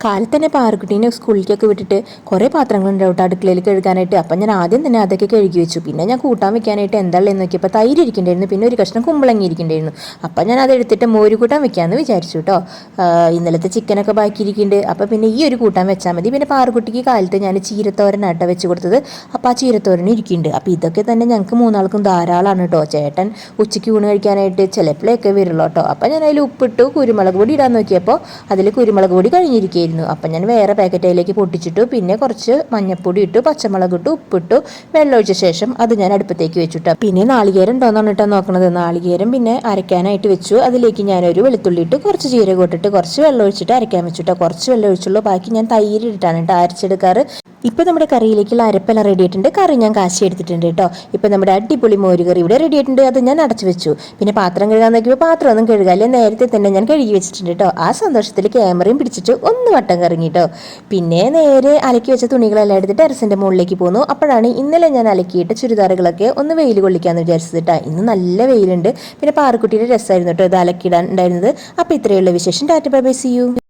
കാലത്ത് തന്നെ പാറുക്കുട്ടീനെ സ്കൂളിലേക്കൊക്കെ വിട്ടിട്ട് കുറേ പാത്രങ്ങളുണ്ട് കേട്ടോ അടുക്കളയിൽ കഴുകാനായിട്ട്. അപ്പം ഞാൻ ആദ്യം തന്നെ അതൊക്കെ കഴുകി വെച്ചു. പിന്നെ ഞാൻ കൂട്ടാൻ വെക്കാനായിട്ട് എന്താണെന്ന് നോക്കിയപ്പോൾ തൈര് ഇരിക്കണ്ടായിരുന്നു, പിന്നെ ഒരു കഷ്ണം കുമ്പളങ്ങി ഇരിക്കണ്ടായിരുന്നു. അപ്പം ഞാൻ അതെടുത്തിട്ട് മോര് കൂട്ടാൻ വെക്കാമെന്ന് വിചാരിച്ചു കേട്ടോ. ഇന്നലത്തെ ചിക്കനൊക്കെ ബാക്കിയിരിക്കുന്നുണ്ട്. അപ്പോൾ പിന്നെ ഈ ഒരു കൂട്ടാൻ വെച്ചാൽ മതി. പിന്നെ പാറുക്കുട്ടിക്ക് കാലത്ത് ഞാൻ ചീരത്തോരനാട്ടോ വെച്ച് കൊടുത്തത്. അപ്പോൾ ആ ചീരത്തോരൻ ഇരിക്കുന്നുണ്ട്. അപ്പോൾ ഇതൊക്കെ തന്നെ ഞങ്ങൾക്ക് മൂന്നാൾക്കും ധാരാളമാണ് കേട്ടോ. ചേട്ടൻ ഉച്ചയ്ക്ക് ഊണ് കഴിക്കാനായിട്ട് ചിലപ്പോഴൊക്കെ വരുള്ളൂ കേട്ടോ. അപ്പം ഞാൻ അതിൽ ഉപ്പിട്ടു കുരുമുളക് പൊടി ഇടാൻ നോക്കിയപ്പോൾ അതിൽ കുരുമുളക് പൊടി കഴിഞ്ഞിരിക്കുകയായിരുന്നു. അപ്പം ഞാൻ വേറെ പാക്കറ്റിലേക്ക് പൊട്ടിച്ചിട്ടു. പിന്നെ കുറച്ച് മഞ്ഞപ്പൊടി ഇട്ടു, പച്ചമുളക് ഇട്ടു, ഉപ്പിട്ടു, വെള്ളമൊഴിച്ച ശേഷം അത് ഞാൻ അടുപ്പത്തേക്ക് വെച്ചിട്ടു. പിന്നെ നാളികേരം ഉണ്ടോയെന്നാണ് കേട്ടോ നോക്കണത്. നാളികേരം പിന്നെ അരയ്ക്കാനായിട്ട് വെച്ചു. അതിലേക്ക് ഞാനൊരു വെളുത്തുള്ളി ഇട്ട് കുറച്ച് ജീരകം ഇട്ടിട്ട് കുറച്ച് വെള്ളം ഒഴിച്ചിട്ട് അരയ്ക്കാൻ വെച്ചിട്ടോ. കുറച്ച് വെള്ളം ഒഴിച്ചുള്ളൂ, ബാക്കി ഞാൻ തൈര് ഇട്ടിട്ടാണ് കേട്ടോ അരച്ചെടുക്കാറ്. ഇപ്പോൾ നമ്മുടെ കറിയിലേക്കുള്ള അരപ്പെല്ലാം റെഡി ആയിട്ടുണ്ട്. കറി ഞാൻ കാശി എടുത്തിട്ടുണ്ട് കേട്ടോ. ഇപ്പോൾ നമ്മുടെ അടിപൊളി മോര് കറി ഇവിടെ റെഡി ആയിട്ടുണ്ട്. അത് ഞാൻ അടച്ചു വെച്ചു. പിന്നെ പാത്രം കഴുകാൻ നോക്കിയപ്പോൾ പാത്രമൊന്നും കഴുകാല്ലേ, നേരത്തെ തന്നെ ഞാൻ കഴുകി വെച്ചിട്ടുണ്ട് കേട്ടോ. ആ സന്തോഷത്തിൽ ക്യാമറയും പിടിച്ചിട്ട് ഒന്ന് വട്ടം കറങ്ങി കേട്ടോ. പിന്നെ നേരെ അലക്കി വെച്ച തുണികളെല്ലാം എടുത്തിട്ട് ടെറസിൻ്റെ മുകളിലേക്ക് പോന്നു. അപ്പോഴാണ് ഇന്നലെ ഞാൻ അലക്കിയിട്ട് ചുരിദാറുകളൊക്കെ ഒന്ന് വെയിൽ കൊള്ളിക്കാമെന്ന് വിചാരിച്ചത് കേട്ടോ. ഇന്ന് നല്ല വെയിലുണ്ട്. പിന്നെ പാറുക്കുട്ടിയുടെ രസമായിരുന്നു കേട്ടോ ഇത് അലക്കിയിടാൻ ഉണ്ടായിരുന്നത്. അപ്പോൾ ഇത്രയുള്ള വിശേഷം. Tata bye bye, see U.